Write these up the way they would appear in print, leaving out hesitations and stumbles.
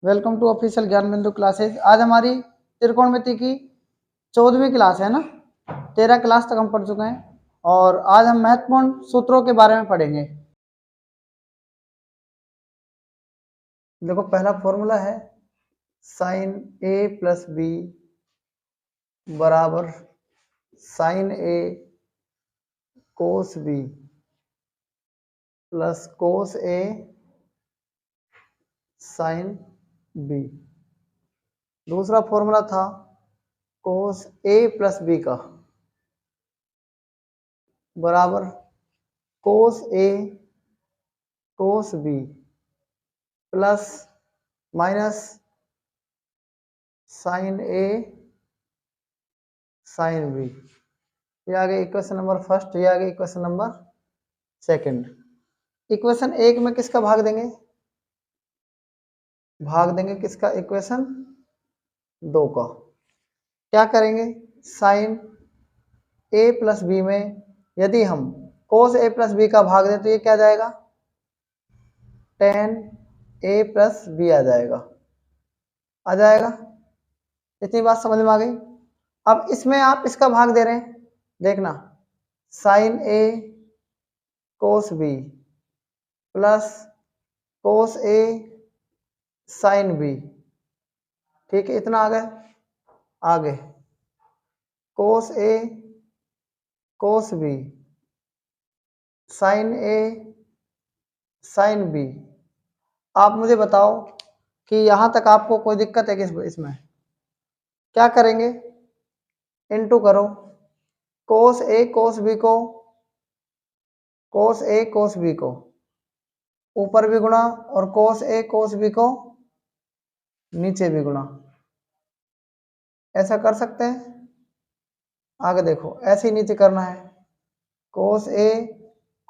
Welcome to official ज्ञान बिंदु classes. आज हमारी त्रिकोणमिति की 14वीं क्लास है ना। 13 क्लास तक हम पढ़ चुके हैं और आज हम महत्वपूर्ण सूत्रों के बारे में पढ़ेंगे। देखो, पहला फॉर्मूला है साइन ए प्लस बी बराबर sine A cos B plus cos A sine B. दूसरा फॉर्मूला था कोस ए प्लस बी का बराबर cos A cos B plus minus sine A sine B. ये आ गया इक्वेशन नंबर फर्स्ट, ये आ गया इक्वेशन नंबर सेकंड। इक्वेशन एक में किसका भाग देंगे? भाग देंगे किसका? इक्वेशन दो का। क्या करेंगे? साइन ए प्लस बी में यदि हम कोस ए प्लस बी का भाग दें तो ये क्या जाएगा? टेन ए प्लस बी आ जाएगा। आ जाएगा? इतनी बात समझ में आ गई। अब इसमें आप इसका भाग दे रहे हैं, देखना, sign A cos B plus cos A sine B. ठीक है, इतना आ गया। आगे कोस A cos B sine A sine B. आप मुझे बताओ कि यहां तक आपको कोई दिक्कत है कि इसमें? क्या करेंगे? इनटू करो कोस ए कोस बी को, कोस ए कोस बी को ऊपर भी गुणा और कोस ए कोस बी को नीचे भी गुणा। ऐसा कर सकते हैं। आगे देखो, ऐसे ही नीचे करना है, कोस ए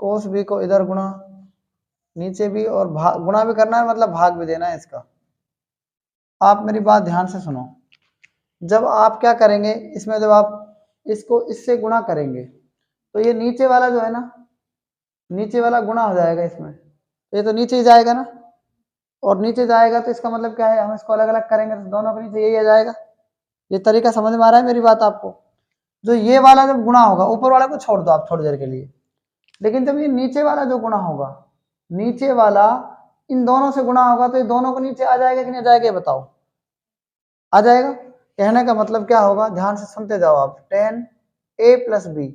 कोस बी को इधर गुणा, नीचे भी, और भाग गुणा भी करना है, मतलब भाग भी देना है इसका। आप मेरी बात ध्यान से सुनो। जब आप क्या करेंगे इसमें, जब आप इसको इससे गुणा करेंगे तो ये नीचे वाला जो है ना, नीचे वाला गुणा हो जाएगा इसमें, तो ये तो नीचे ही जाएगा ना, और नीचे जाएगा तो इसका मतलब क्या है? हम इसको अलग अलग करेंगे तो दोनों के नीचे यही आ जाएगा। ये तरीका समझ में आ रहा है मेरी बात आपको? जो ये वाला जब गुणा होगा, ऊपर वाला को छोड़ दो आप थोड़ी देर के लिए, लेकिन जब ये नीचे वाला जो गुणा होगा, नीचे वाला इन दोनों से गुणा होगा तो ये दोनों को नीचे आ जाएगा कि नहीं आ जाएगा? ये बताओ। आ जाएगा। कहने का मतलब क्या होगा? ध्यान से सुनते जाओ आप। टेन ए प्लस बी,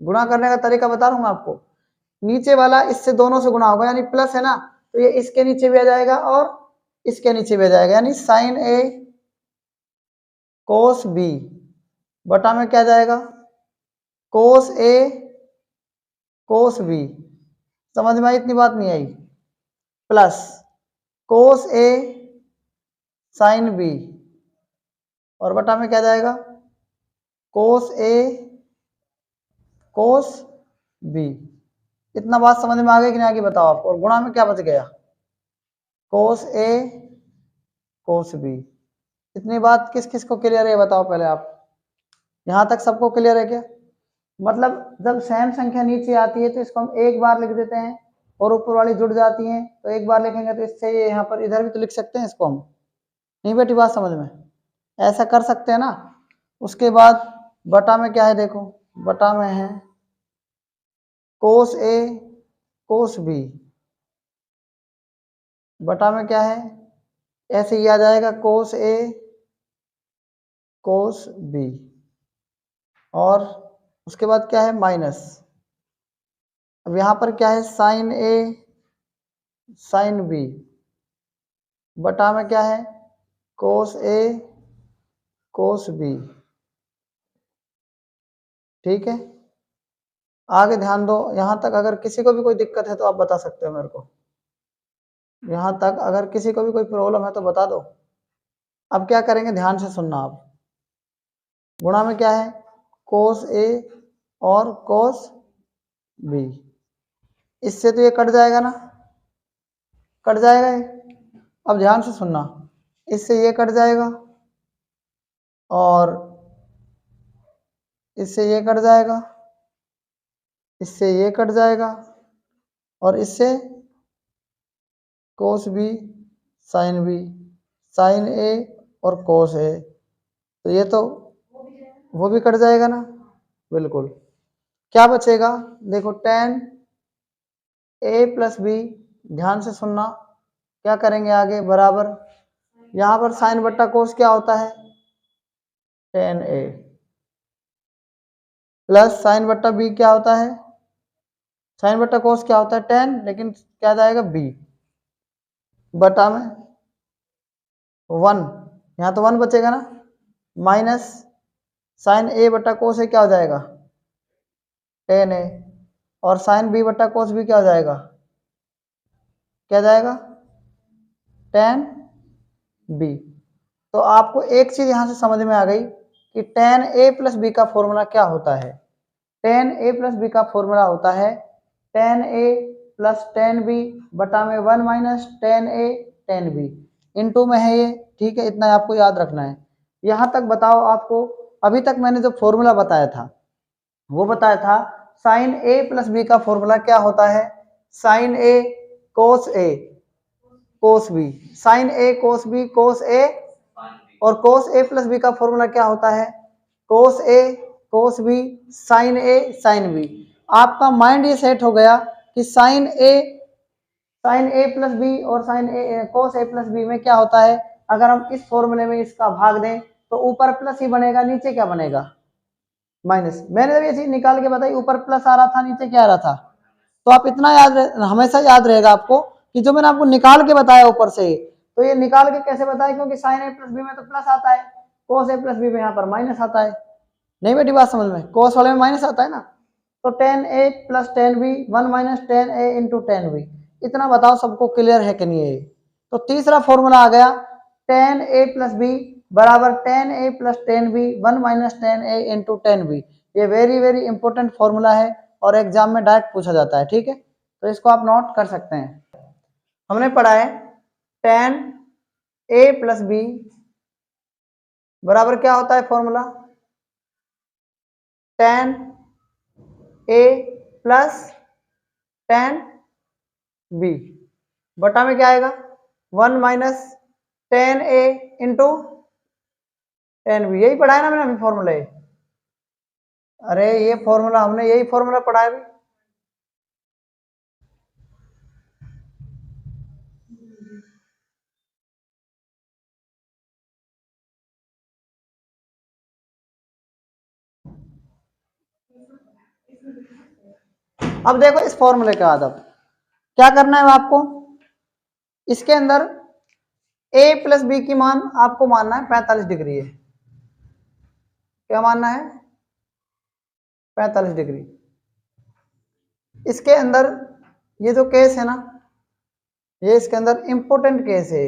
गुणा करने का तरीका बता रहा हूं आपको। नीचे वाला इससे दोनों से गुणा होगा, यानी प्लस है ना, तो ये इसके नीचे भी आ जाएगा और इसके नीचे भी आ जाएगा, यानी साइन ए कोस बी बटा में क्या जाएगा? कोस ए कोस बी। समझ में आई? इतनी बात नहीं आई। Plus cos A sine B, और बटा में क्या जाएगा? कोस ए कोस बी। इतना बात समझ में आ गई कि नहीं? आगे बताओ आपको। और गुणा में क्या बच गया? कोस ए कोस बी। इतनी बात किस किस को क्लियर है बताओ पहले आप। यहां तक सबको क्लियर है क्या? मतलब जब सेम संख्या नीचे आती है तो इसको हम एक बार लिख देते हैं, और ऊपर वाली जुड़ जाती है तो एक बार लिखेंगे, तो इससे ये यहाँ पर इधर भी तो लिख सकते हैं इसको हम। नहीं बेटी बात समझ में? ऐसा कर सकते हैं ना। उसके बाद बटा में क्या है? देखो, बटा में है कोस ए कोस बी, बटा में क्या है? ऐसे ही आ जाएगा कोस ए कोस बी, और उसके बाद क्या है? माइनस। अब यहां पर क्या है? साइन ए साइन बी, बटा में क्या है? कोस ए कोस बी। ठीक है, आगे ध्यान दो। यहां तक अगर किसी को भी कोई दिक्कत है तो आप बता सकते हो मेरे को। यहां तक अगर किसी को भी कोई प्रॉब्लम है तो बता दो। अब क्या करेंगे? ध्यान से सुनना आप। गुणा में क्या है? कोस ए और कोस बी। इससे तो ये कट जाएगा ना, कट जाएगा ये। अब ध्यान से सुनना, इससे ये कट जाएगा और इससे ये कट जाएगा, इससे ये कट जाएगा, और इससे cos B sine B, sine A और कोस ए, तो ये तो वो भी कट जाएगा ना, बिल्कुल। क्या बचेगा, देखो टेन ए प्लस बी, ध्यान से सुनना, क्या करेंगे आगे, बराबर यहां पर साइन बट्टा कोस क्या होता है, टेन ए, प्लस साइन बट्टा बी क्या होता है, साइन बट्टा कोस क्या होता है टेन, लेकिन क्या जाएगा बी, बटा में वन, यहाँ तो वन बचेगा ना, माइनस साइन ए बट्टा कोस ए क्या हो जाएगा, टेन ए, और साइन बी बट्टा कोस बी क्या हो जाएगा, क्या जाएगा, टेन बी। तो आपको एक चीज यहां से समझ में आ गई कि टेन ए प्लस बी का फॉर्मूला क्या होता है। टेन ए प्लस बी का फॉर्मूला होता है ten A plus tan B बटा में one minus tan A tan B, into में है ये, ठीक है, इतना आपको याद रखना है। यहां तक बताओ, आपको अभी तक मैंने जो फॉर्मूला बताया था वो बताया था साइन ए प्लस बी का फॉर्मूला क्या होता है, sine A cos A cos B, sine A cos B कोस ए, और कोस ए प्लस बी का फॉर्मूला क्या होता है, कोस A cos B sine A sine B. आपका माइंड ये सेट हो गया कि साइन ए प्लस बी और sign A cos A plus B में क्या होता है, अगर हम इस फॉर्मूले में इसका भाग दें तो ऊपर प्लस ही बनेगा, नीचे क्या बनेगा, माइनस। मैंने जब ये चीज निकाल के बताई, ऊपर प्लस आ रहा था, नीचे क्या आ रहा था, तो आप इतना हमेशा याद रहेगा आपको कि जो मैंने आपको निकाल के बताया ऊपर से, तो ये निकाल के कैसे बताया, क्योंकि साइन ए प्लस बी में तो प्लस आता है, कोस ए प्लस बी में यहाँ पर माइनस आता है। नहीं बेटी बात समझ में, कोस वाले में माइनस आता है ना, तो tan A plus tan B one minus tan A into tan B. इतना बताओ सबको क्लियर है कि नहीं है। तो तीसरा फॉर्मूला आ गया टेन ए प्लस बी बराबर tan A plus tan B one minus tan A into tan B. ये वेरी वेरी इंपॉर्टेंट फॉर्मूला है और एग्जाम में डायरेक्ट पूछा जाता है, ठीक है, तो इसको आप नोट कर सकते हैं। हमने पढ़ा है टेन ए प्लस बी बराबर क्या होता है formula, ten A plus tan B बटा में क्या आएगा, one minus tan A into tan B. यही पढ़ा है ना मैंने अभी फॉर्मूला, अरे ये फॉर्मूला हमने यही फॉर्मूला पढ़ा है अभी। अब देखो इस फॉर्मूले के बाद अब क्या करना है आपको, इसके अंदर a प्लस बी की मान आपको मानना है 45 डिग्री है, क्या मानना है, 45 डिग्री। इसके अंदर ये जो केस है ना, ये इसके अंदर इंपॉर्टेंट केस है,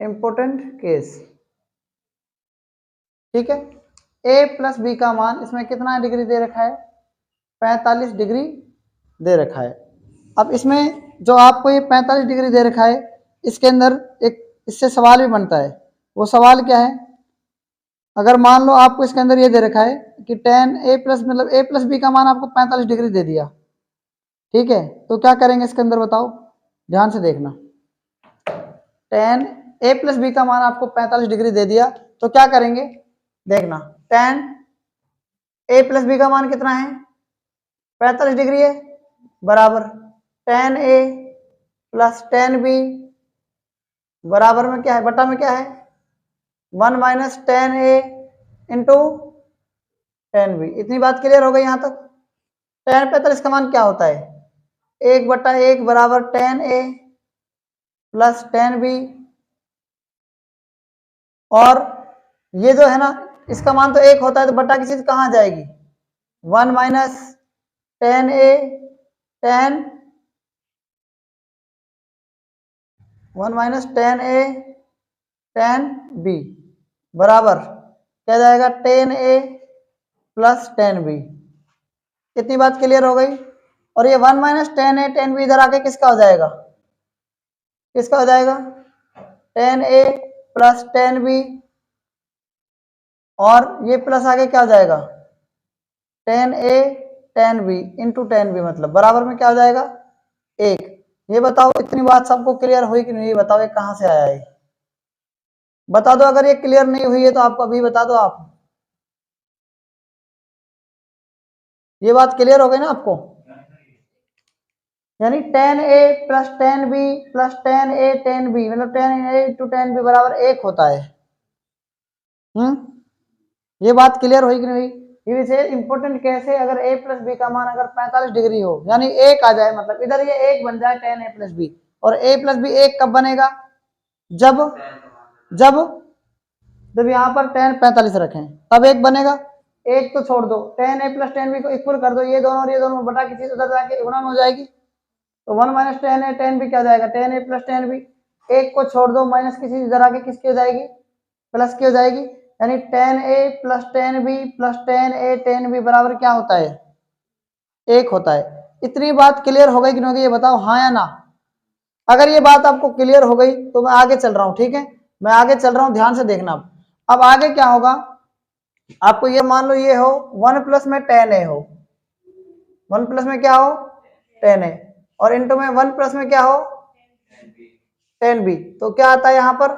इंपॉर्टेंट केस, ठीक है। a प्लस बी का मान इसमें कितना डिग्री दे रखा है, 45 डिग्री दे रखा है। अब इसमें जो आपको ये 45 डिग्री दे रखा है, इसके अंदर एक इससे सवाल भी बनता है। वो सवाल क्या है, अगर मान लो आपको इसके अंदर ये दे रखा है कि टेन ए प्लस मतलब ए प्लस बी का मान आपको 45 डिग्री दे दिया, ठीक है, तो क्या करेंगे इसके अंदर बताओ, ध्यान से देखना। टेन ए प्लस बी का मान आपको 45 डिग्री दे दिया, तो क्या करेंगे देखना, टेन ए प्लस बी का मान कितना है, 45 डिग्री है, बराबर tan A plus tan B बराबर में क्या है, बटा में क्या है, one minus tan A into tan B. इतनी बात क्लियर हो गई यहां तक। टेन 45 का मान क्या होता है, एक बटा एक बराबर tan A plus tan B, और ये जो है ना इसका मान तो एक होता है, तो बटा की चीज कहां जाएगी, one minus tan A tan, one minus tan A tan B बराबर क्या जाएगा, tan A plus tan B. इतनी बात क्लियर हो गई। और ये one minus tan A tan B इधर आके किसका हो जाएगा, किसका हो जाएगा, tan A plus tan B, और ये प्लस आगे क्या हो जाएगा, tan A tan B into tan B, मतलब बराबर में क्या हो जाएगा, एक। ये बताओ इतनी बात सबको क्लियर हुई कि नहीं, बताओ ये कहाँ से आया है, बता दो। अगर ये क्लियर नहीं हुई है तो आपको अभी बता दो। आप ये बात क्लियर हो गई ना आपको? यानी tan A plus tan B plus tan A tan B, मतलब tan A to tan B बराबर 1 होता है। ये बात क्लियर हुई कि नहीं हुई? ये विशेष इंपोर्टेंट कैसे, अगर a प्लस बी का मान अगर 45 डिग्री हो, यानी 1 आ जाए, मतलब इधर ये 1 बन जाए टेन ए प्लस बी, और a प्लस बी 1 कब बनेगा? जब जब जब यहाँ पर टेन 45 रखें तब 1 बनेगा। 1 तो छोड़ दो, ten A plus tan B को इक्वल कर दो, ये दोनों और ये दोनों बटा की चीज उधर जाके गुणा हो जाएगी, तो 1 minus tan A tan B क्या जाएगा? Tan A plus tan B. 1 को छोड़ दो, माइनस की चीज इधर आके किसकी हो जाएगी? प्लस की हो जाएगी। यानी tan A plus tan B plus tan A tan B बराबर क्या होता है? 1 होता है। इतनी बात क्लियर हो गई कि नहीं हो गई, ये बताओ हाँ या ना। अगर ये बात आपको क्लियर हो गई तो मैं आगे चल रहा हूं, ठीक है? मैं आगे चल रहा हूं, ध्यान से देखना। अब आगे क्या होगा, आपको ये मान लो ये हो 1 प्लस में टेन ए हो, 1 प्लस में क्या हो? टेन ए, और इंटू में 1 प्लस में क्या हो? Ten B. तो क्या आता है यहाँ पर?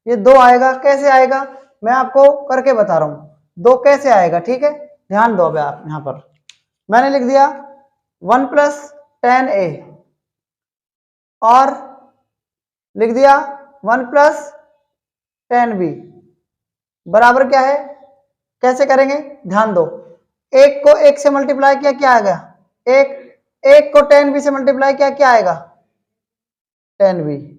ये 2 आएगा। कैसे आएगा मैं आपको करके बता रहा हूं, 2 कैसे आएगा, ठीक है? ध्यान दो। अब आप यहाँ पर मैंने लिख दिया 1 प्लस टेन ए, और लिख दिया 1 प्लस टेन बी बराबर क्या है? कैसे करेंगे ध्यान दो। 1 को 1 से मल्टीप्लाई किया, क्या आएगा? 1। 1 को टेन बी से मल्टीप्लाई किया, क्या आएगा? Ten B.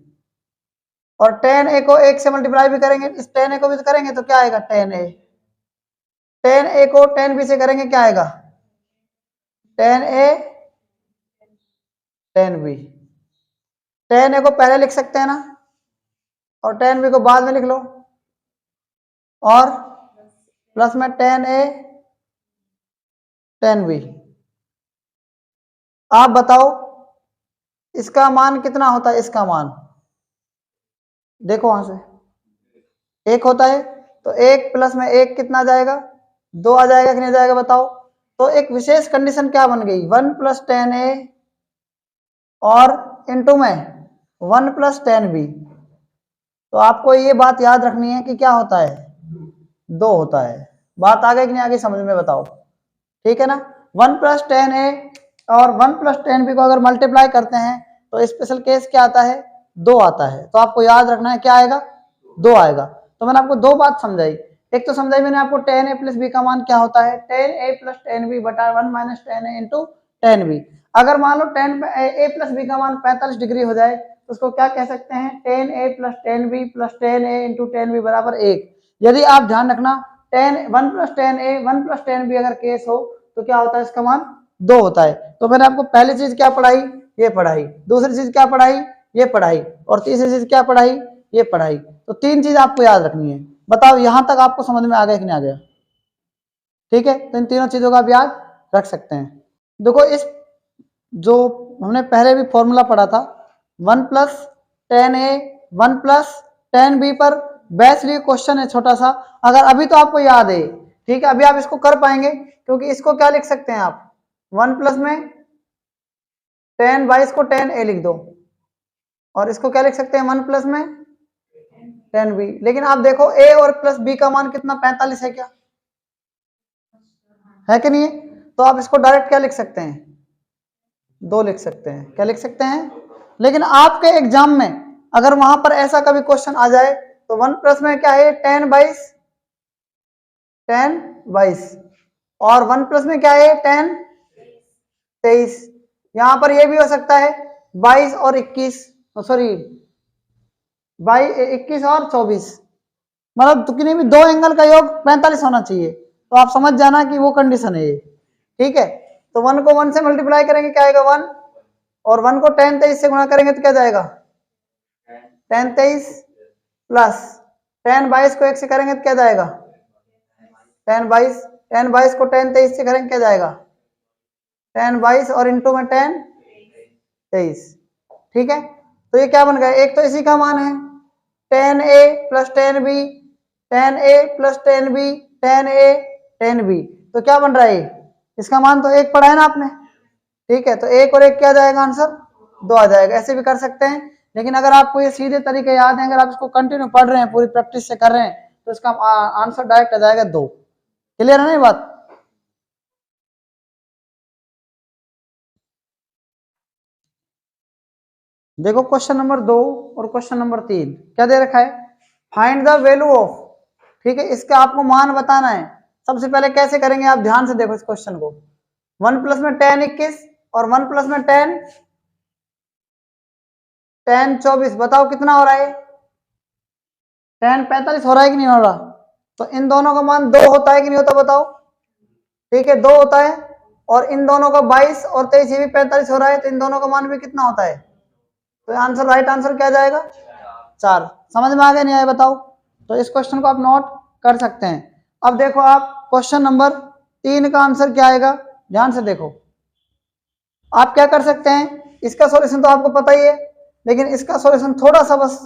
और टेन ए को 1 से मल्टीप्लाई भी करेंगे, इस टेन ए को भी तो करेंगे, तो क्या आएगा? Ten A. टेन ए को टेन बी से करेंगे, क्या आएगा? Ten A tan B. Ten A को पहले लिख सकते हैं ना, और टेन बी को बाद में लिख लो, और प्लस में टेन ए टेन बी। आप बताओ इसका मान कितना होता है? इसका मान देखो वहां से 1 होता है, तो 1 प्लस में 1 कितना जाएगा? 2 आ जाएगा कि नहीं जाएगा, बताओ। तो एक विशेष कंडीशन क्या बन गई? 1 प्लस टेन ए और इंटू में 1 प्लस टेन बी। तो आपको ये बात याद रखनी है कि क्या होता है? 2 होता है। बात आ गई कि नहीं आगे समझ में, बताओ? ठीक है ना? 1 प्लस टेन ए और 1 प्लस टेन बी को अगर मल्टीप्लाई करते हैं तो स्पेशल केस क्या आता है? 2 आता है। तो आपको याद रखना है क्या आएगा? 2 आएगा। तो मैंने आपको 2 बात समझाई। एक तो समझाई मैंने आपको टेन ए प्लस बी का मान क्या होता है? Ten A plus tan B बटा 1 minus tan A into tan B. अगर मान लो टेन ए प्लस बी का मान 45 डिग्री हो जाए तो उसको क्या कह सकते हैं? Tan A plus tan B plus tan A into tan B बराबर 1। यदि आप ध्यान रखना, 1 plus tan A 1 plus tan B अगर केस हो तो क्या होता है? इसका मान 2 होता है। तो मैंने आपको पहली चीज क्या पढ़ाई? ये पढ़ाई। दूसरी चीज क्या पढ़ाई? ये पढ़ाई। और तीसरी चीज क्या पढ़ाई? ये पढ़ाई। तो 3 चीज आपको याद रखनी है। बताओ यहां तक आपको समझ में आ गया कि नहीं आ गया? ठीक है, तो इन तीनों चीजों का आप याद रख सकते हैं। देखो इस जो हमने पहले भी फॉर्मूला पढ़ा था 1 plus tan A 1 plus tan B पर बेसिकली क्वेश्चन है छोटा सा। अगर अभी तो आपको याद है, ठीक है, अभी आप इसको कर पाएंगे, क्योंकि इसको क्या लिख सकते हैं आप? 1 प्लस में टेन बाईस को टेन ए लिख दो, और इसको क्या लिख सकते हैं? 1 प्लस में टेन बी। लेकिन आप देखो ए और प्लस बी का मान कितना? 45 है, क्या है कि नहीं है? तो आप इसको डायरेक्ट क्या लिख सकते हैं? 2 लिख सकते हैं। क्या लिख सकते हैं? लेकिन आपके एग्जाम में अगर वहां पर ऐसा कभी क्वेश्चन आ जाए तो 1 प्लस में क्या है? टेन बाईस, और 1 प्लस में क्या है? टेन तेईस। यहां पर यह भी हो सकता है 22 और 21, सॉरी 21 और 24, मतलब तो किन्हीं भी 2 एंगल का योग 45 होना चाहिए। तो आप समझ जाना कि वो कंडीशन है ये। ठीक है, तो 1 को 1 से मल्टीप्लाई करेंगे, क्या आएगा? 1, और 1 को टेन तेईस से गुणा करेंगे तो क्या जाएगा? टेन तेईस, प्लस टेन बाईस को 1 से करेंगे तो क्या जाएगा? टेन बाईस को टेन तेईस से करेंगे क्या जाएगा? टेन बाईस और इंटू में टेन तेईस। ठीक है, तो ये क्या बन गया? एक तो इसी का मान है ten A plus tan B, ten A plus tan B, ten A tan B. तो क्या बन रहा है? इसका मान तो 1 पढ़ा है ना आपने। ठीक है, तो 1 और 1 क्या जाएगा आंसर? 2 आ जाएगा। ऐसे भी कर सकते हैं, लेकिन अगर आपको ये सीधे तरीके याद है, अगर आप इसको कंटिन्यू पढ़ रहे हैं, पूरी प्रैक्टिस से कर रहे हैं, तो इसका आंसर डायरेक्ट आ जाएगा 2। क्लियर है ना ये बात? देखो क्वेश्चन नंबर 2 और क्वेश्चन नंबर 3 क्या दे रखा है, फाइंड द वैल्यू ऑफ, ठीक है, इसका आपको मान बताना है। सबसे पहले कैसे करेंगे आप ध्यान से देखो इस क्वेश्चन को। 1 प्लस में 10 21 और 1 प्लस में 10 24, बताओ कितना हो रहा है? 10 45 हो रहा है कि नहीं हो रहा? तो इन दोनों का मान 2 होता है कि नहीं होता, बताओ। ठीक है, 2 होता है। और इन दोनों का 22 और 23, ये भी 45 हो रहा है, तो इन दोनों का मान भी कितना होता है? तो आंसर, राइट आंसर क्या जाएगा? 4। समझ में आ गया नहीं आया बताओ? तो इस क्वेश्चन को आप नोट कर सकते हैं। अब देखो आप क्वेश्चन नंबर 3 का आंसर क्या आएगा, ध्यान से देखो। आप क्या कर सकते हैं, इसका सॉल्यूशन तो आपको पता ही है, लेकिन इसका सॉल्यूशन थोड़ा सा बस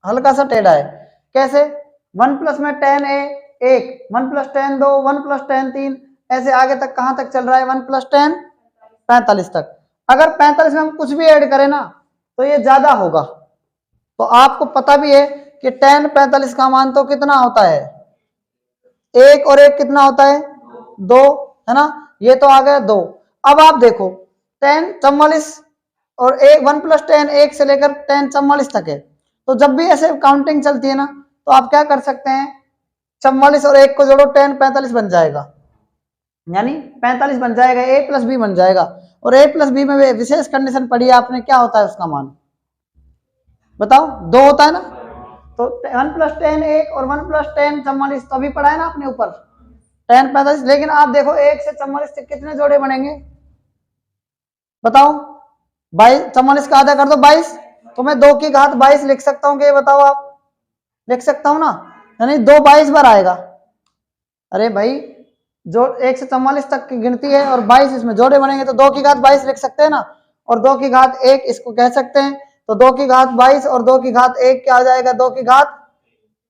हल्का सा टेढ़ा है। कैसे? 1 प्लस में 10 1, 1 प्लस 10 2, 1 प्लस 10 3, ऐसे आगे तक कहां तक चल रहा है? 1 प्लस 10 45 तक। अगर 45 में हम कुछ भी ऐड करें ना, तो ये ज्यादा होगा। तो आपको पता भी है कि 10 45 का मान तो कितना होता है? 1 और 1 कितना होता है? 2, है ना? ये तो आ गया 2। अब आप देखो 10 44 और 1 प्लस 10 1 से लेकर 10 44 तक है। तो जब भी ऐसे काउंटिंग चलती है ना, तो आप क्या कर सकते हैं, 44 और 1 को जोड़ो, 10 45 बन जाएगा, यानी 45 बन जाएगा, a प्लस बी बन जाएगा। और a प्लस बी में विशेष कंडीशन पढ़ी है आपने, क्या होता है उसका मान, बताओ? 2 होता है ना? तो 1 प्लस 10 1 और 1 प्लस 10 44, तो अभी पढ़ा है ना आपने ऊपर 10 45। लेकिन आप देखो 1 से 44 तक कितने जोड़े बनेंगे, बताओ? 22, 44 का आधा कर दो 22, तो मैं 2 की घात 22 लिख सकता हूँ कि ये बताओ आप? लिख सकता हूँ ना, यानी 2 22 बार आएगा। अरे भाई, जो 1 से 44 तक की गिनती है और 22 इसमें जोड़े बनेंगे, तो 2 की घात 22 लिख सकते हैं ना। और 2 की घात 1 इसको कह सकते हैं, तो 2 की घात 22 और 2 की घात 1 क्या आ जाएगा? 2 की घात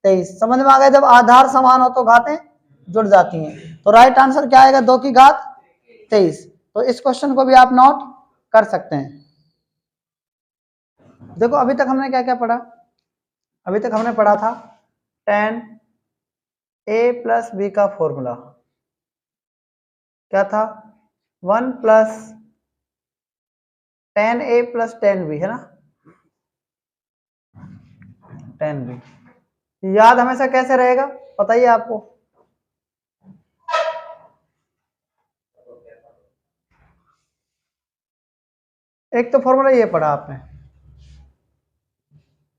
23। समझ में आ गया? जब आधार समान हो तो घातें जुड़ जाती हैं। तो राइट आंसर क्या आएगा? 2 की घात 23। तो इस क्वेश्चन को भी आप नोट कर सकते हैं। देखो अभी तक हमने क्या क्या पढ़ा, अभी तक हमने पढ़ा था tan a प्लस बी का फॉर्मूला क्या था, 1 plus tan a plus tan b, है ना? tan b याद हमेशा कैसे रहेगा, बताइए आपको? एक तो फॉर्मूला ये पढ़ा आपने,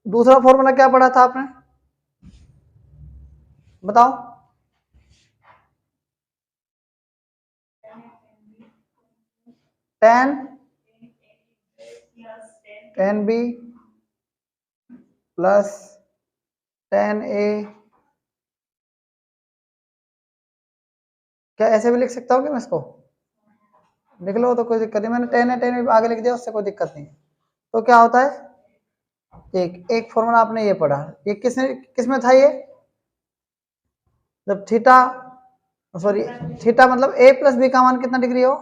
दूसरा फॉर्मूला क्या पढ़ा था आपने, बताओ? tan b plus tan a, क्या ऐसे भी लिख सकता हूँ कि मैं इसको? लिख लो तो कोई दिक्कत नहीं, मैंने tan आगे लिख दिया, उससे कोई दिक्कत नहीं। तो क्या होता है, एक फॉर्मूला आपने ये पढ़ा, ये किसमें था ये, जब थीटा, सॉरी थीटा मतलब a प्लस बी का मान कितना डिग्री हो,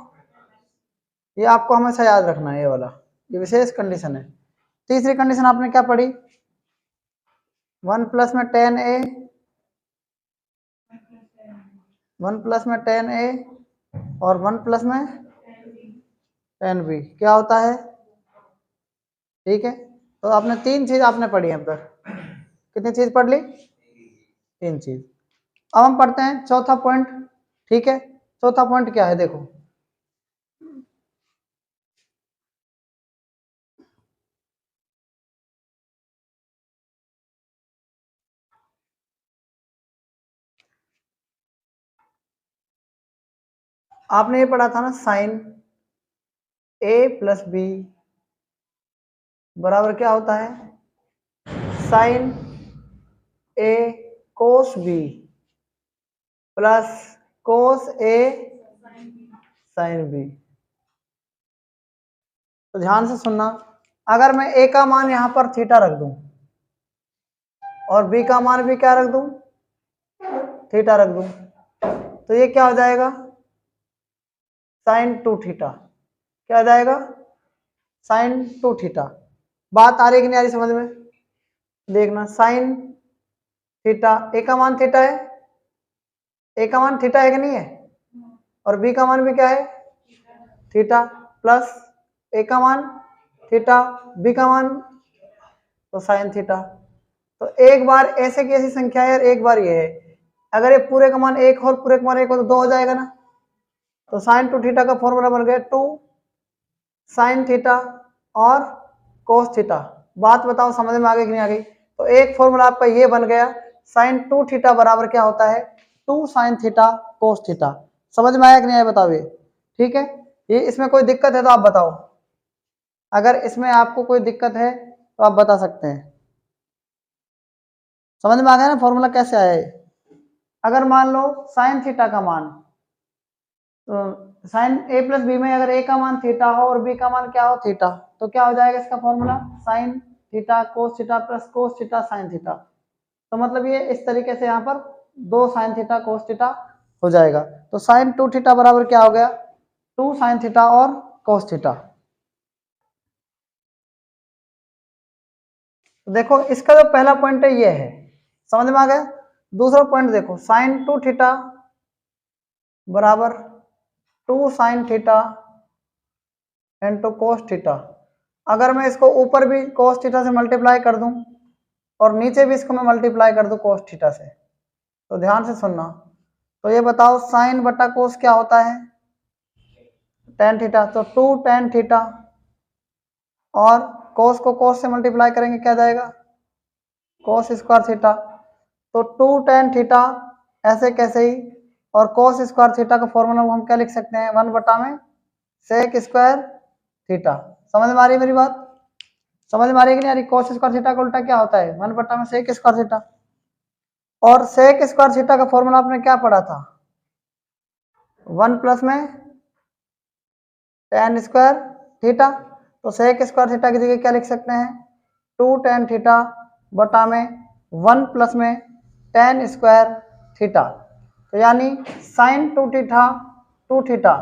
ये आपको हमेशा याद रखना है, ये वाला, ये विशेष कंडीशन है। तीसरी कंडीशन आपने क्या पढ़ी, 1 प्लस में tan a, 1 प्लस में tan a और 1 प्लस में tan b क्या होता है, ठीक है? तो आपने 3 चीज आपने पढ़ी है अब तक, कितनी चीज पढ़ ली? 3 चीज। अब हम पढ़ते हैं चौथा पॉइंट, ठीक है? चौथा पॉइंट क्या है, देखो आपने ये पढ़ा था ना, साइन a प्लस बी बराबर क्या होता है, sine a cos B plus cos a sine B. तो ध्यान से सुनना, अगर मैं a का मान यहां पर थीटा रख दूं और b का मान भी क्या रख दूं, थीटा रख दूं, तो ये क्या हो जाएगा, साइन 2 थीटा, क्या हो जाएगा, साइन टू थीटा। बात आ रही कि नहीं आ रही समझ में? देखना, साइन थीटा, ए का मान थीटा है, ए का मान थीटा है कि नहीं है, और बी का मान भी क्या है थीटा, प्लस ए का मान थीटा, बी का मान तो साइन थीटा। तो एक बार ऐसे की ऐसी संख्या है और एक बार ये है, अगर ये पूरे का मान एक और पूरे का मान एक हो तो दो हो जाएगा ना। तो साइन टू थीटा का फॉर्मूला बन गया टू साइन थीटा और कोस थीटा। बात बताओ समझ में आ गई कि नहीं आ गई? तो एक फॉर्मूला आपका ये बन गया, साइन टू थीटा बराबर क्या होता है two sine theta cos theta. समझ में आया कि नहीं आया बताओ ये? ठीक है, ये इसमें कोई दिक्कत है तो आप बताओ, अगर इसमें आपको कोई दिक्कत है तो आप बता सकते हैं। समझ में आ गया ना फॉर्मूला कैसे आया है? अगर मान लो साइन थीटा का मान, तो साइन ए प्लस बी में अगर ए का मान थीटा हो और बी का मान क्या हो थीटा, तो क्या हो जाएगा इसका formula sine theta cos theta plus cos theta sine theta. तो मतलब ये इस तरीके से यहाँ पर दो साइन थीटा कोस थीटा हो जाएगा। तो साइन टू थीटा बराबर क्या हो गया टू साइन थीटा और कोस थीटा। तो देखो इसका जो पहला पॉइंट है ये है, समझ में आ गया। दूसरा पॉइंट देखो, साइन टू थीटा बराबर two sine theta into cos theta. अगर मैं इसको ऊपर भी कोस थीटा से मल्टीप्लाई कर दूं और नीचे भी इसको मैं मल्टीप्लाई कर दूं कोस थीटा से, तो ध्यान से सुनना। तो ये बताओ साइन बटा कोस क्या होता है टेन थीटा, तो टू टेन थीटा और कोस को कोस से मल्टीप्लाई करेंगे क्या जाएगा कोस स्क्वायर थीटा। तो टू टेन थीटा ऐसे कैसे ही, और कोस स्क्वायर थीटा का फॉर्मूला हम क्या लिख सकते हैं वन बटा में सेक स्क्वायर थीटा। समझ में आ रही है मेरी बात? समझ में आ रही है कि नहीं आ रही? कोस स्क्वायर थीटा का उल्टा क्या होता है वन बटा में सेक स्क्वायर थीटा। और सेक स्क्वायर थीटा का फॉर्मूला आपने क्या पढ़ा था वन प्लस में टेन स्क्वायर थीटा। तो सेक स्क्वायर थीटा की जगह क्या लिख सकते हैं टू टेन थीटा बटा में वन प्लस में टेन स्क्वायर थीटा। तो यानी साइन टू थीटा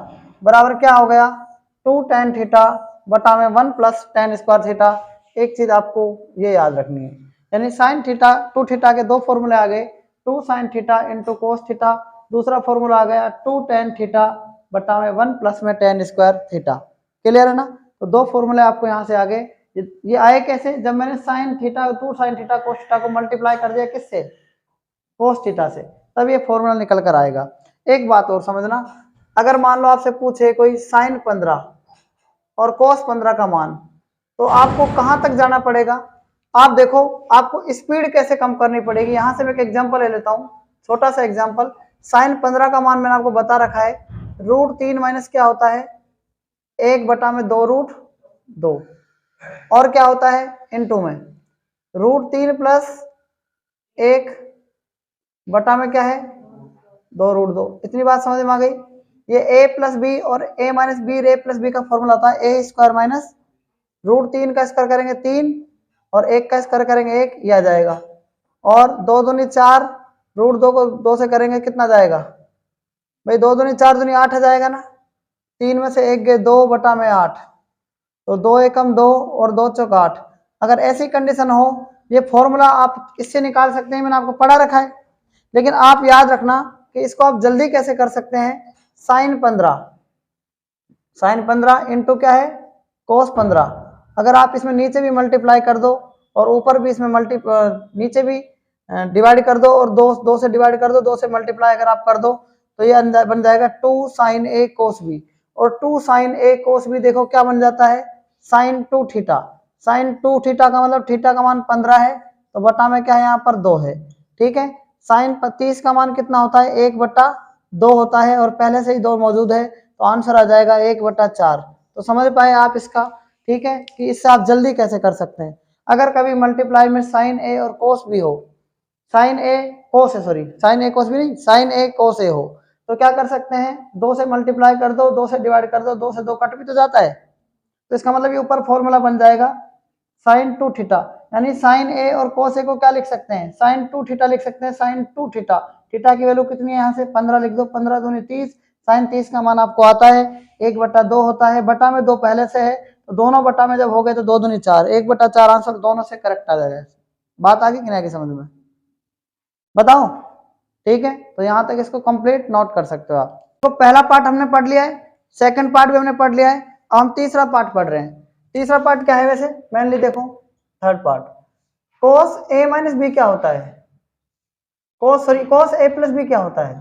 बराबर क्या हो गया टू टेन थीटा बटा में one plus ten square theta. एक चीज आपको ये याद रखनी है, यानी साइन थीटा टू थीटा के दो फॉर्मूले आ गए, two sine theta into cos theta, दूसरा फॉर्मूला आ गया टू टेन थीटा बटा में वन प्लस में टेन स्क्वायर थीटा। क्लियर है ना? तो दो फॉर्मूले आपको यहाँ से आ गए। ये आए कैसे, जब मैंने sine theta two sine theta cos theta को मल्टीप्लाई कर दिया किससे कोस थीटा से, तब ये फॉर्मूला निकल कर आएगा। एक बात और समझना, अगर मान लो आपसे पूछे कोई साइन 15 और कोस 15 का मान, तो आपको कहां तक जाना पड़ेगा? आप देखो आपको स्पीड कैसे कम करनी पड़ेगी। यहां से मैं एक एग्जांपल ले लेता हूं, छोटा सा एग्जांपल। साइन 15 का मान मैंने आपको बता रखा है रूट 3 माइनस क्या होता है एक बटा में दो रूट दो, और क्या होता है इनटू में रूट 3 प्लस एक बटा में क्या है दो रूट दो। इतनी बात समझ में आ गई? ये a प्लस बी और a minus B A plus B का फॉर्मूला होता है ए स्क्वायर माइनस रूट 3 का स्क्वायर करेंगे 3 और एक का स्क्वायर करेंगे 1, ये आ जाएगा। और दो दूनी 4 रूट 2 को 2 से करेंगे कितना जाएगा भाई, दो दूनी 4 दूनी 8 आ जाएगा ना। 3 में से 1 गए 2 बटा में 8, तो 2 एकम 2 और 2 चौक 8। अगर ऐसी कंडीशन हो, ये फॉर्मूला आप इससे निकाल सकते हैं, मैंने आपको पढ़ा रखा है। लेकिन आप याद रखना कि इसको आप जल्दी कैसे कर सकते हैं, साइन 15 इंटू क्या है कोस 15। अगर आप इसमें नीचे भी मल्टीप्लाई कर दो और ऊपर भी इसमें नीचे भी डिवाइड कर दो और दो से डिवाइड कर दो, 2 से मल्टीप्लाई अगर आप कर दो, तो ये बन जाएगा two sine A cos B. और two sine A cos B देखो क्या बन जाता है sine two theta. Sine two theta का मतलब थीटा का मान 15 है, तो बटा में क्या है यहाँ पर 2 है। ठीक है, साइन 30 का मान कितना होता है 1/2 होता है, और पहले से ही 2 मौजूद है, तो आंसर आ जाएगा 1/4। तो समझ पाए आप इसका? ठीक है, कि इससे आप जल्दी कैसे कर सकते हैं। अगर कभी मल्टीप्लाई में साइन ए और कोस भी हो, साइन ए कोस है, सॉरी साइन ए कोस भी नहीं, साइन ए कोस ए हो, तो क्या कर सकते हैं 2 से मल्टीप्लाई कर दो, 2 से डिवाइड कर दो, 2 से 2 कट भी तो जाता है। तो इसका मतलब ये ऊपर फॉर्मूला बन जाएगा साइन टू थीटा, यानी साइन ए और कोस ए को क्या लिख सकते हैं साइन टू थीटा लिख सकते हैं। साइन टू थीटा, थीटा की वैल्यू कितनी है यहाँ से 15 लिख दो, 15 दूनी 30, साइन 30 का मान आपको आता है 1/2 होता है, बटा में 2 पहले से है, तो दोनों बटा में जब हो गए तो 2 दूनी 4, 1/4 आंसर दोनों से करेक्ट आ जाएगा। बात आ गई कि नहीं आगे समझ में? बताओ, ठीक है। तो यहाँ तक इसको कंप्लीट नोट कर सकते हो आप। तो पहला पार्ट हमने पढ़ लिया है, सेकंड पार्ट भी हमने पढ़ लिया है, अब हम तीसरा पार्ट पढ़ रहे हैं। तीसरा पार्ट क्या है वैसे मेनली देखो, थर्ड पार्ट। कोस ए माइनस बी क्या होता है? कोस ए प्लस बी क्या होता है?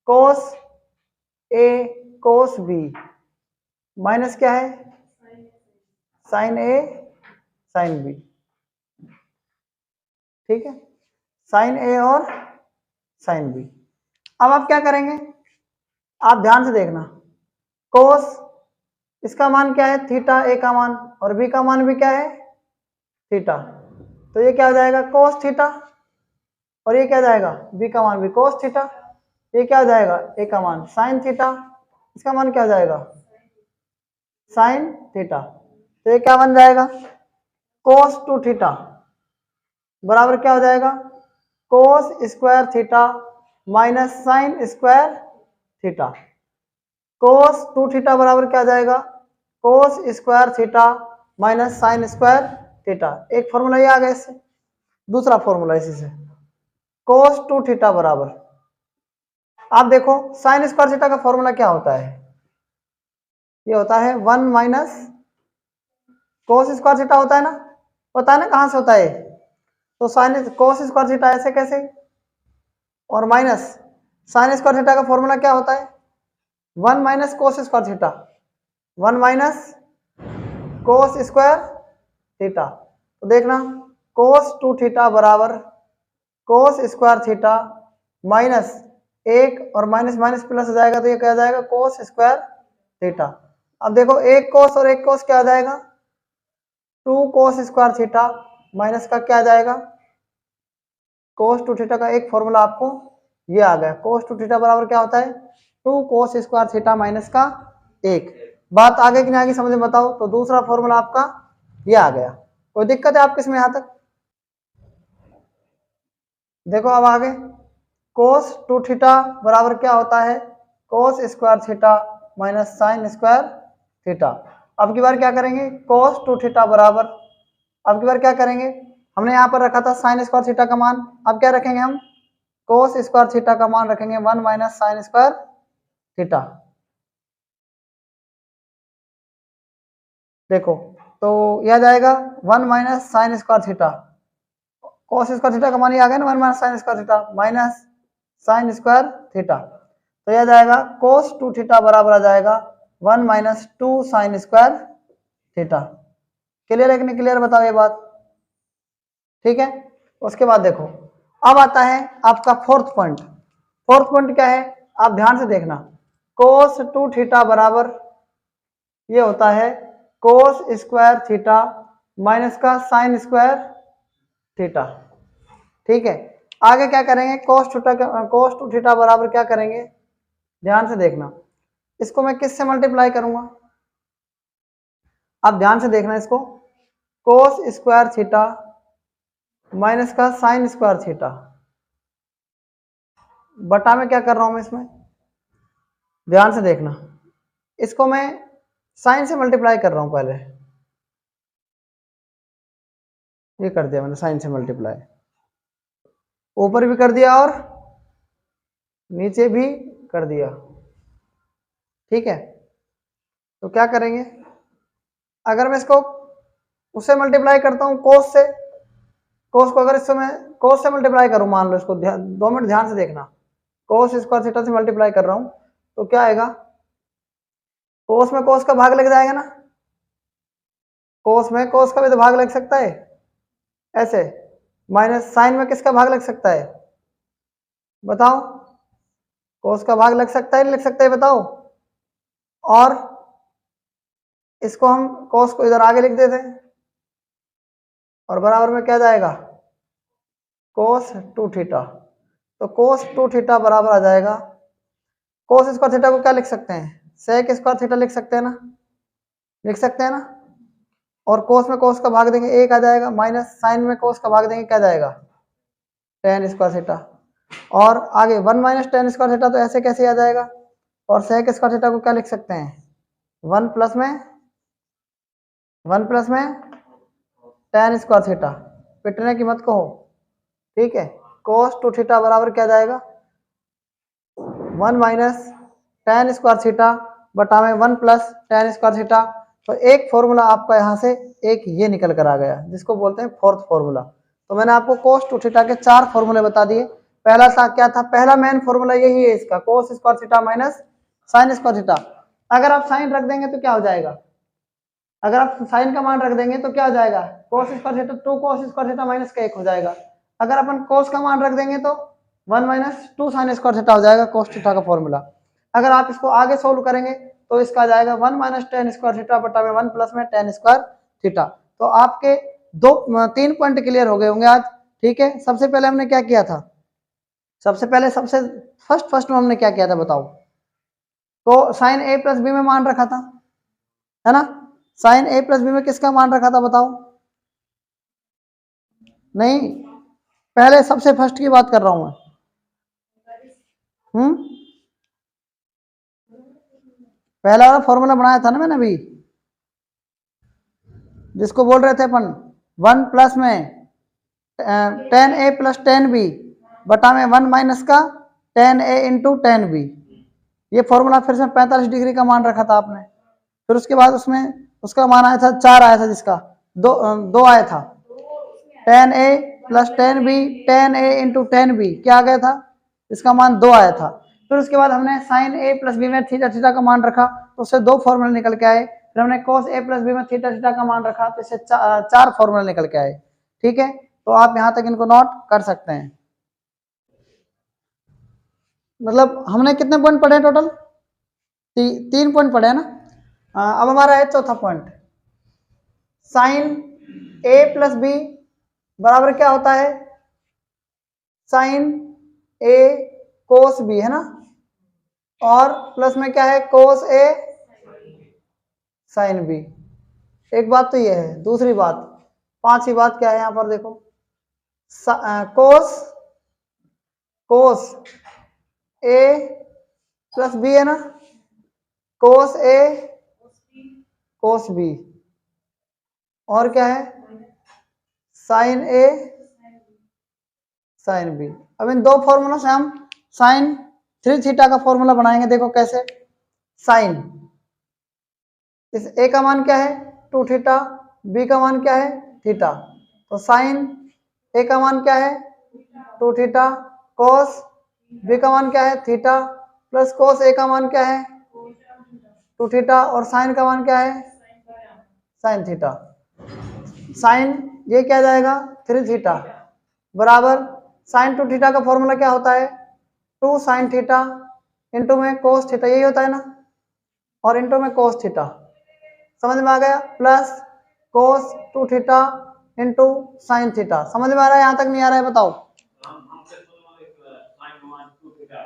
कोस ए कोस बी माइनस क्या है? साइन ए साइन बी, ठीक है, साइन ए और साइन बी। अब आप क्या करेंगे, आप ध्यान से देखना, कोस इसका मान क्या है? थीटा, ए का मान, और बी का मान भी क्या है? थीटा। तो ये क्या हो जाएगा? कोस थीटा, और ये क्या हो जाएगा? बी का मान भी कोस थीटा। ये क्या हो जाएगा? ए का मान साइन थीटा, इसका मान क्या हो जाएगा? Sine theta. तो ये क्या बन जाएगा? कोस 2 थीटा बराबर क्या हो जाएगा? Cos square theta minus sine square theta. Cos 2 theta बराबर क्या हो जाएगा? Cos square theta minus sine square theta. एक फॉर्मूला ये आ गया इससे। दूसरा फॉर्मूला इसी से, कोस 2 थीटा बराबर, आप देखो साइन स्क्वायर थीटा का फॉर्मूला क्या होता है? ये होता है 1 माइनस कोस स्क्वायर थीटा होता है ना, पता है ना कहां से होता है? तो साइन कोस स्क्वायर थीटा ऐसे कैसे, और माइनस साइन स्क्वायर थीटा का फॉर्मूला क्या होता है? 1 minus cos square theta, 1 minus cos square theta. तो देखना कोस 2 थीटा बराबर कोस स्क्वायर थीटा माइनस 1 और माइनस माइनस प्लस हो जाएगा, तो ये क्या आ जाएगा? Cos square theta. अब देखो एक कोस और एक कोस क्या आ जाएगा? 2 कोस स्क्वायर थीटा माइनस का क्या आ जाएगा? कोस 2 थीटा का एक फॉर्मूला आपको ये आ गया, कोस 2 थीटा बराबर क्या होता है? 2 कोस स्क्वायर थीटा माइनस का 1। बात आगे कि नहीं आगे समझ में बताओ? तो दूसरा फॉर्मूला आपका ये आ गया। कोई दिक्कत है आपको इसमें यहां तक? देखो अब आगे, कोस 2 थीटा बराबर क्या होता है? कोस square theta minus sine square theta. अब की बार क्या करेंगे? कोस 2 थीटा बराबर, अब की बार क्या करेंगे? हमने यहाँ पर रखा था साइन स्क्वायर थीटा का मान, अब क्या रखेंगे हम? कोस स्क्वायर थीटा का मान रखेंगे 1 माइनस साइन स्क्वायर थीटा। देखो तो यह जाएगा 1 माइनस साइन स्क्वायर थीटा, कोस स्क्वायर थीटा का मान ये आ गया ना 1 minus sine square theta minus sine square theta. तो यह जाएगा कोस 2 थीटा बराबर आ जाएगा 1 minus 2 sign square theta. Clear है कि नहीं क्लियर, बताओ ये बात, ठीक है। उसके बाद देखो अब आता है आपका फोर्थ पॉइंट। फोर्थ पॉइंट क्या है? आप ध्यान से देखना, कोस 2 थीटा बराबर ये होता है कोस स्क्वायर थीटा माइनस का साइन स्क्वायर थीटा, ठीक है। आगे क्या करेंगे? कोस 2 थीटा बराबर क्या करेंगे? ध्यान से देखना, इसको मैं किससे मल्टीप्लाई करूंगा? आप ध्यान से देखना इसको, कोस स्क्वायर थीटा माइनस का साइन स्क्वायर थीटा बटा में क्या कर रहा हूं मैं इसमें? ध्यान से देखना, इसको मैं साइन से मल्टीप्लाई कर रहा हूं, पहले ये कर दिया मैंने साइन से मल्टीप्लाई, ऊपर भी कर दिया और नीचे भी कर दिया, ठीक है। तो क्या करेंगे? अगर मैं इसको उससे मल्टीप्लाई करता हूं कोस से, कोस को अगर इससे मैं कोस से मल्टीप्लाई करूं, मान लो इसको 2 मिनट ध्यान से देखना, कोस स्क्वायर थीटा से मल्टीप्लाई कर रहा हूं तो क्या आएगा? कोस में कोस का भाग लग जाएगा ना, कोस में कोस का भी तो भाग लग सकता है ऐसे, माइनस साइन में किसका भाग लग सकता है? बताओ, कोस का भाग लग सकता है नहीं लग सकता है बताओ। और इसको हम कोस को इधर आगे लिख देते हैं और बराबर में क्या जाएगा? कोस 2 थीटा। तो कोस 2 थीटा बराबर आ जाएगा, कोस स्क्वायर थीटा को क्या लिख सकते हैं? सेक स्क्वायर थीटा लिख सकते हैं ना, लिख सकते हैं ना। और कोस में कोस का भाग देंगे 1 आ जाएगा, माइनस साइन में कोस का भाग देंगे क्या जाएगा? Ten square theta. और आगे 1 माइनस टेन स्क्वायर थीटा, तो ऐसे कैसे आ जाएगा? और सेक स्क्वायर थीटा को क्या लिख सकते हैं? 1 प्लस में 1 प्लस में tan स्क्वायर थीटा, पिटने की मत कहो, ठीक है। cos 2 थीटा बराबर क्या जाएगा 1 माइनस tan स्क्वायर थीटा बटा में 1 प्लस tan स्क्वायर थीटा। तो एक फॉर्मूला आपका यहाँ से एक ये निकल कर आ गया जिसको बोलते हैं फोर्थ फॉर्मूला। तो मैंने आपको cos 2 थीटा के 4 फॉर्मूले बता दिए। पहला था क्या था, पहला मेन फॉर्मूला यही है इसका, cos square theta minus sin square theta. अगर आप साइन रख देंगे तो क्या हो जाएगा, अगर आप साइन का मान रख देंगे तो क्या हो जाएगा cos square theta 2 cos square theta minus का 1 हो जाएगा। अगर अपन cos का मान रख देंगे तो 1 माइनस 2 sin स्क्वायर थीटा हो जाएगा cos थीटा का फॉर्मूला। अगर आप इसको आगे सोल्व करेंगे तो इसका आ जाएगा 1 माइनस tan स्क्वायर थीटा बटा में 1 प्लस में tan स्क्वायर थीटा। तो आपके 3 पॉइंट क्लियर हो गए होंगे आज, ठीक है। सबसे पहले हमने क्या किया था, सबसे फर्स्ट में हमने क्या किया था बताओ, तो साइन a प्लस बी में मान रखा था, है ना। साइन a प्लस बी में किसका मान रखा था बताओ, नहीं पहले सबसे फर्स्ट की बात कर रहा हूं मैं। पहला वाला फॉर्मूला बनाया था ना मैंने अभी, जिसको बोल रहे थे अपन 1 प्लस में tan a plus tan b बटा में 1 माइनस का tan a into tan b। ये फॉर्मूला फिर से 45 डिग्री का मान रखा था आपने। फिर उसके बाद उसमें उसका मान आया था 4 आया था, जिसका दो आया था, tan a plus tan b tan a into tan b क्या आ गया था, इसका मान 2 आया था। फिर उसके बाद हमने साइन a प्लस बी में थीटा थीटा का मान रखा तो उससे 2 फॉर्मूले निकल के आए। फिर हमने cos a प्लस बी में थीटा थीटा का मान रखा तो इससे 4 फॉर्मूले निकल के आए, ठीक है। तो आप यहाँ तक इनको नोट कर सकते हैं। मतलब हमने कितने पॉइंट पढ़े टोटल, 3 पॉइंट पढ़े हैं ना। अब हमारा है चौथा point, sine a plus B बराबर क्या होता है साइन a कोस b, है ना, और प्लस में क्या है कोस a साइन b। एक बात तो ये है, दूसरी बात, पांचवी बात क्या है यहाँ पर देखो, कोस a प्लस b है ना, कोस a कोस b, और क्या है साइन a साइन b। अब इन 2 फॉर्मूलों से हम साइन 3 थीटा का फॉर्मूला बनाएंगे। देखो कैसे, साइन इस a का मान क्या है 2 थीटा, b का मान क्या है थीटा, तो साइन a का मान क्या है 2 थीटा, कोस b का मान क्या है थीटा, प्लस कोस a का मान क्या है 2 थीटा, और साइन का मान क्या है साइन थीटा। साइन ये क्या जाएगा 3 थीटा बराबर साइन 2 थीटा का फॉर्मूला क्या होता है 2 साइन थीटा इंटू में कोस थीटा, यही होता है ना, और इंटू में कोस थीटा, समझ में आ गया, plus cos 2 theta into sine theta. समझ में आ रहा है, यहाँ तक नहीं आ रहा है बताओ।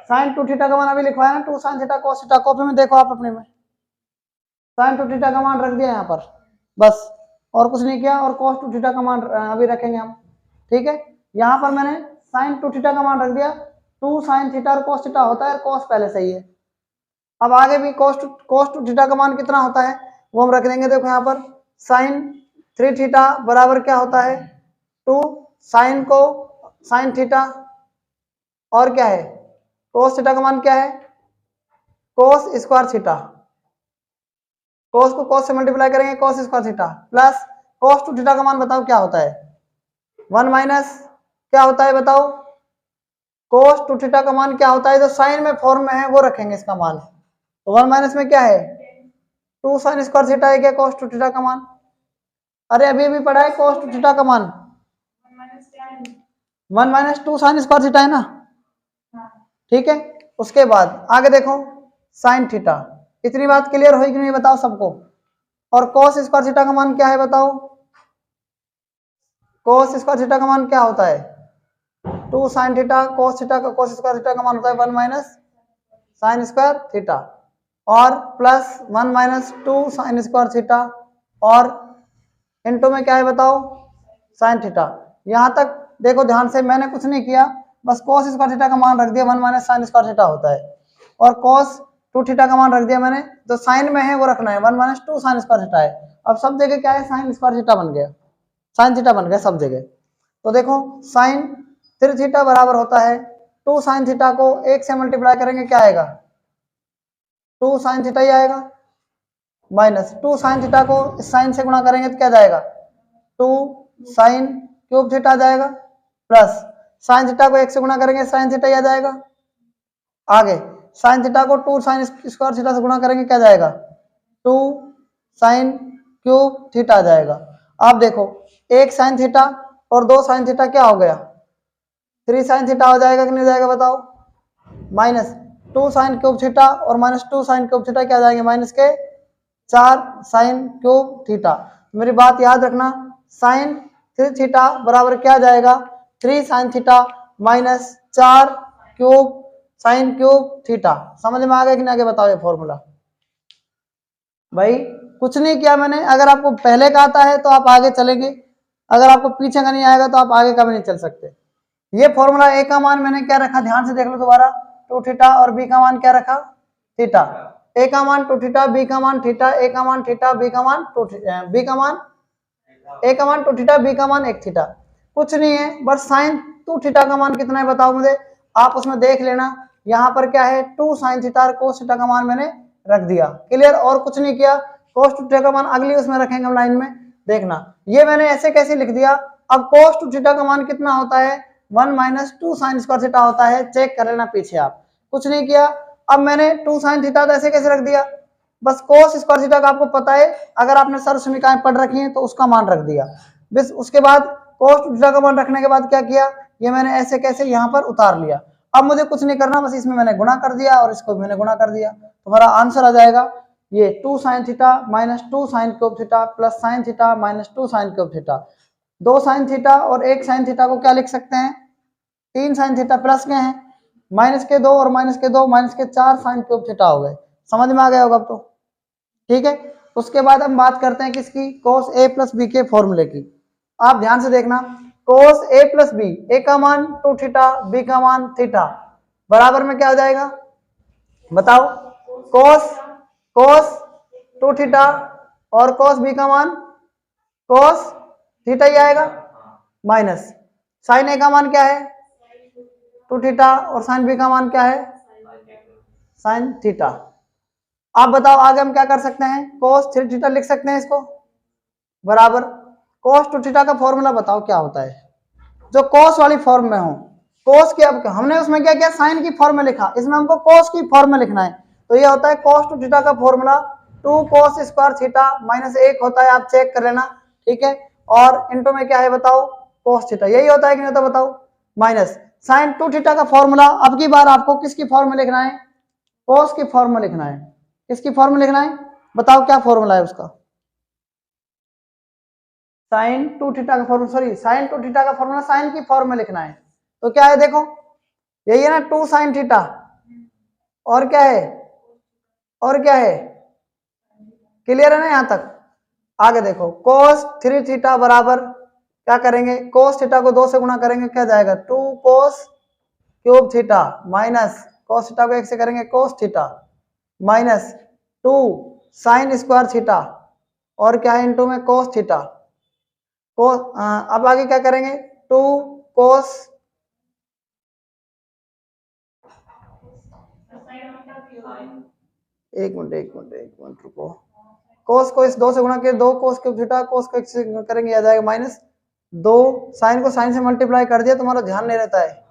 साइन 2 थीटा का मान अभी लिखवाया ना, 2 sign theta cos theta, copy में देखो आप अपने में, साइन 2 थीटा का मान रख दिया यहाँ पर बस, और कुछ नहीं किया, और कोस 2 थीटा का मान अभी रखेंगे हम, ठीक है। यहाँ पर मैंने साइन 2 थीटा का मान रख दिया, 2 साइन थीटा और कोस थीटा होता है, कोस पहले सही है। अब आगे भी कोस 2 थीटा का मान कितना होता है वो हम रख देंगे। देखो यहाँ पर साइन 3 थीटा बराबर क्या होता है 2 साइन को साइन थीटा, और क्या है कोस थीटा का मान क्या है कोस स्क्वायर थीटा, कोस को कोस से मल्टीप्लाई करेंगे कोस square theta, plus cos 2 theta का मान बताओ क्या होता है 1 माइनस क्या होता है बताओ कोस 2 थीटा का मान क्या होता है, जो साइन में फॉर्म में है वो रखेंगे इसका मान। तो 1 माइनस में क्या है 2 साइन स्क्वायर थीटा है क्या कोस 2 थीटा का मान, अरे अभी अभी पढ़ा है कोस 2 थीटा का मान 1 माइनस 2 साइन स्क्वायर थीटा है ना, ठीक है। उसके बाद आगे देखो साइन थीटा, इतनी बात क्लियर हुई कि नहीं बताओ सबको। और कोस स्क्वायर थीटा का मान क्या है बताओ, कोस स्क्वायर थीटा का मान क्या होता है 2 साइन थीटा, कोस थीटा का कोस स्क्वायर थीटा का मान होता है 1 माइनस साइन स्क्वायर थीटा, और plus 1 minus 2 sign square theta, और इनटू में क्या है बताओ साइन थीटा। यहाँ तक देखो ध्यान से, मैंने कुछ नहीं किया, बस कोस स्क्वायर थीटा का मान रख दिया 1 माइनस साइन स्क्वायर थीटा होता है, और कोस टू थीटा का मान रख दिया मैंने, तो साइन में है वो रखना है, 1 माइनस 2 साइन स्क्वायर थीटा है। अब सब जगह क्या है, साइन स्क्वायर थीटा बन गया, साइन थीटा बन गया सब जगह। तो देखो साइन 3 थीटा बराबर होता है 2 साइन थीटा को 1 से मल्टीप्लाई करेंगे क्या आएगा, 2 साइन थीटा ही आएगा, माइनस 2 साइन थीटा को इस साइन से गुणा करेंगे तो क्या जाएगा, 2 साइन क्यूब थीटा आ जाएगा, प्लस साइन थीटा को 1 से गुणा करेंगे साइन थीटा ही आ जाएगा। आगे साइन थीटा को 2 साइन स्क्वायर थीटा से गुणा करेंगे क्या जाएगा, 2 साइन क्यूब थीटा आ जाएगा। आप देखो 1 साइन थीटा और 2 साइन थीटा क्या हो गया, 3 साइन थीटा हो जाएगा कि नहीं जाएगा बताओ, माइनस 2 साइन क्यूब थीटा और माइनस 2 साइन क्यूब थीटा क्या जाएंगे, माइनस के 4 साइन क्यूब थीटा। मेरी बात याद रखना, साइन 3 थीटा बराबर क्या जाएगा, 3 sine theta minus 4 cube sine cube theta. समझ में आ गया कि नहीं, आगे बताओ ये फॉर्मूला। भाई कुछ नहीं किया मैंने, अगर आपको पहले का आता है तो आप आगे चलेंगे, अगर आपको पीछे का नहीं आएगा तो आप आगे का भी नहीं चल सकते। ये फॉर्मूला ए का मान मैंने क्या रखा, ध्यान से देख लो दोबारा, 2 थीटा, और बी का मान क्या रखा, थीटा। ए का मान 2 थीटा, बी का मान थीटा, ए का मान थीटा, बी का मान 2 बी का मान ए का मान 2 थीटा, बी का मान 1 थीटा। कुछ नहीं है, बस साइन 2 थीटा का मान कितना है बताओ मुझे, आप उसमें देख लेना, यहाँ पर क्या है 2 साइन थीटा और कोस थीटा का मान मैंने रख दिया, क्लियर। और कुछ नहीं किया, कोस 2 थीटा का मान अगली उसमें रखेंगे हम लाइन में, देखना ये मैंने ऐसे कैसे लिख दिया। अब कोस 2 थीटा का मान कितना होता है, 1 माइनस 2 साइन स्क्वायर थीटा होता है, चेक कर लेना पीछे आप, कुछ नहीं किया। अब मैंने 2 साइन थीटा तो ऐसे कैसे रख दिया, बस कोस स्क्वायर थीटा का आपको पता है, अगर आपने सर्व समीकरण पढ़ रखी है तो उसका मान रख दिया, बस उसके बाद कोस 2 थीटा का मान रखने के बाद क्या किया, ये मैंने ऐसे कैसे यहाँ पर उतार लिया। अब मुझे कुछ नहीं करना, बस इसमें मैंने गुणा कर दिया और इसको मैंने गुणा कर दिया, तुम्हारा आंसर आ जाएगा ये 2 sine theta minus 2 sine cube theta plus sine theta minus 2 sine cube theta. 2 sine theta और 1 साइन थीटा को क्या लिख सकते हैं, 3 साइन थीटा प्लस के हैं, माइनस के 2 और माइनस के 2 माइनस के 4 साइन क्यूब थीटा हो गए। समझ में आ गया होगा अब तो, ठीक है। उसके बाद हम बात करते हैं किसकी, कोस ए प्लस बी के फॉर्मूले की। आप ध्यान से देखना, कोस ए प्लस बी, ए का मान 2 थीटा, बी का मान थीटा, बराबर में क्या हो जाएगा बताओ, कोस कोस 2 थीटा और कोस बी का मान कोस थीटा ही आएगा, माइनस साइन ए का मान क्या है 2 थीटा और साइन बी का मान क्या है साइन थीटा। आप बताओ आगे हम क्या कर सकते हैं, कोस 3 थीटा लिख सकते हैं इसको, बराबर कोस 2 थीटा का फॉर्मूला बताओ क्या होता है, जो कोस वाली फॉर्म में हो, कोस की, अब हमने उसमें क्या किया, साइन की फॉर्म में लिखा, इसमें हमको कोस की फॉर्म में लिखना है, तो ये होता है कोस 2 थीटा का फॉर्मूला 2 कोस स्क्वायर थीटा माइनस 1 होता है, आप चेक कर लेना, ठीक है। और इनटू में क्या है बताओ, कोस थीटा, यही होता है कि नहीं होता बताओ, माइनस साइन 2 थीटा का फॉर्मूला, अब की बार आपको किसकी फॉर्म में लिखना है, कोस की फॉर्म में लिखना है, किसकी फॉर्म में लिखना है बताओ, क्या फॉर्मूला है उसका, साइन 2 थीटा का फॉर्मूला, सॉरी साइन 2 थीटा का फॉर्मूला साइन की फॉर्म में लिखना है, तो क्या है देखो, यही है ना 2 साइन थीटा, और क्या है, और क्या है, क्लियर है ना यहाँ तक। आगे देखो कोस 3 थीटा बराबर क्या करेंगे, कोस थीटा को 2 से गुणा करेंगे क्या जाएगा, 2 cos cube theta minus cos theta को 1 से करेंगे cos theta minus 2 sign square theta, और क्या है इनटू में कोस थीटा को। अब आगे क्या करेंगे, 2 कोस, एक मिनट रुको, कोस को इस 2 से गुणा किया, 2 कोस क्यूब थीटा, कोस को 1 से करेंगे आ जाएगा माइनस 2, साइन को साइन से मल्टीप्लाई कर दिया, तुम्हारा ध्यान नहीं रहता है,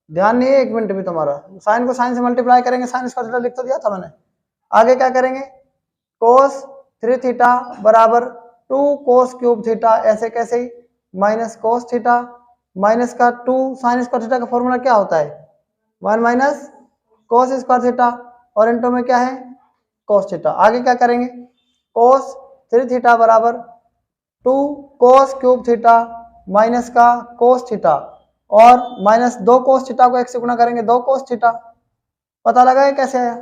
ध्यान नहीं है एक मिनट भी तुम्हारा, साइन को साइन से मल्टीप्लाई करेंगे, साइन स्क्वायर थीटा लिख तो दिया था मैंने। आगे क्या करेंगे, कोस 3 थीटा बराबर 2 कोस क्यूब थीटा, ऐसे कैसे ही माइनस कोस थीटा माइनस का 2 साइन स्क्वायर थीटा का फॉर्मूला क्या होता है 1 माइनस कोस स्क्वायर थीटा, और इनटू में क्या है कोस थीटा। आगे क्या करेंगे, कोस 3 थीटा बराबर 2 कोस क्यूब थीटा माइनस का कोस थीटा, और माइनस 2 कोस थीटा को 1 से गुणा करेंगे 2 कोस थीटा। पता लगा है कैसे आया,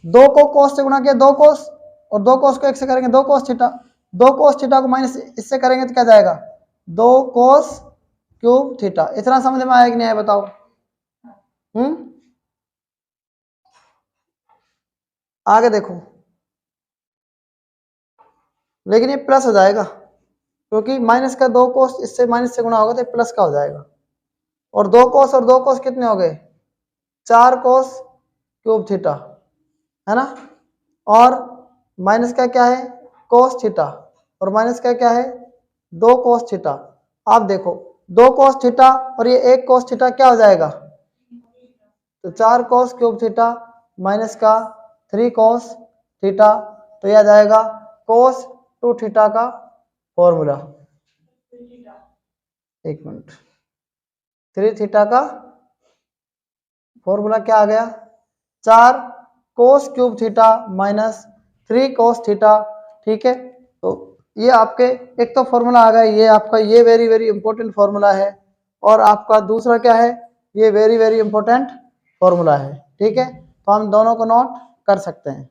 2 को कोस से गुणा किया 2 कोस, और 2 कोस को 1 से करेंगे 2 कोस थीटा, 2 कोस थीटा को माइनस इससे करेंगे तो क्या जाएगा 2 कोस क्यूब थीटा। इतना समझ में आया कि नहीं आया बताओ, आगे देखो, लेकिन ये प्लस हो जाएगा क्योंकि माइनस का 2 कोस इससे माइनस से गुणा होगा तो ये प्लस का हो जाएगा। और 2 कोस और 2 कोस कितने हो गए, 4 कोस क्यूब थीटा, है ना। और माइनस का क्या है, कोस थीटा, और माइनस का क्या है, 2 कोस थीटा। आप देखो 2 कोस थीटा और ये 1 कोस थीटा क्या हो जाएगा, तो 4 कोस क्यूब थीटा माइनस का 3 कोस थीटा, तो यह आ जाएगा कोस 2 थीटा का फॉर्मूला। एक मिनट, 3 थीटा का फॉर्मूला क्या आ गया, 4 cos cube theta minus 3 cos theta, ठीक है। तो ये आपके एक तो फॉर्मूला आ गया, ये आपका ये वेरी वेरी इंपॉर्टेंट फॉर्मूला है, और आपका दूसरा क्या है, ये वेरी वेरी इंपॉर्टेंट फॉर्मूला है, ठीक है। तो हम दोनों को नोट कर सकते हैं।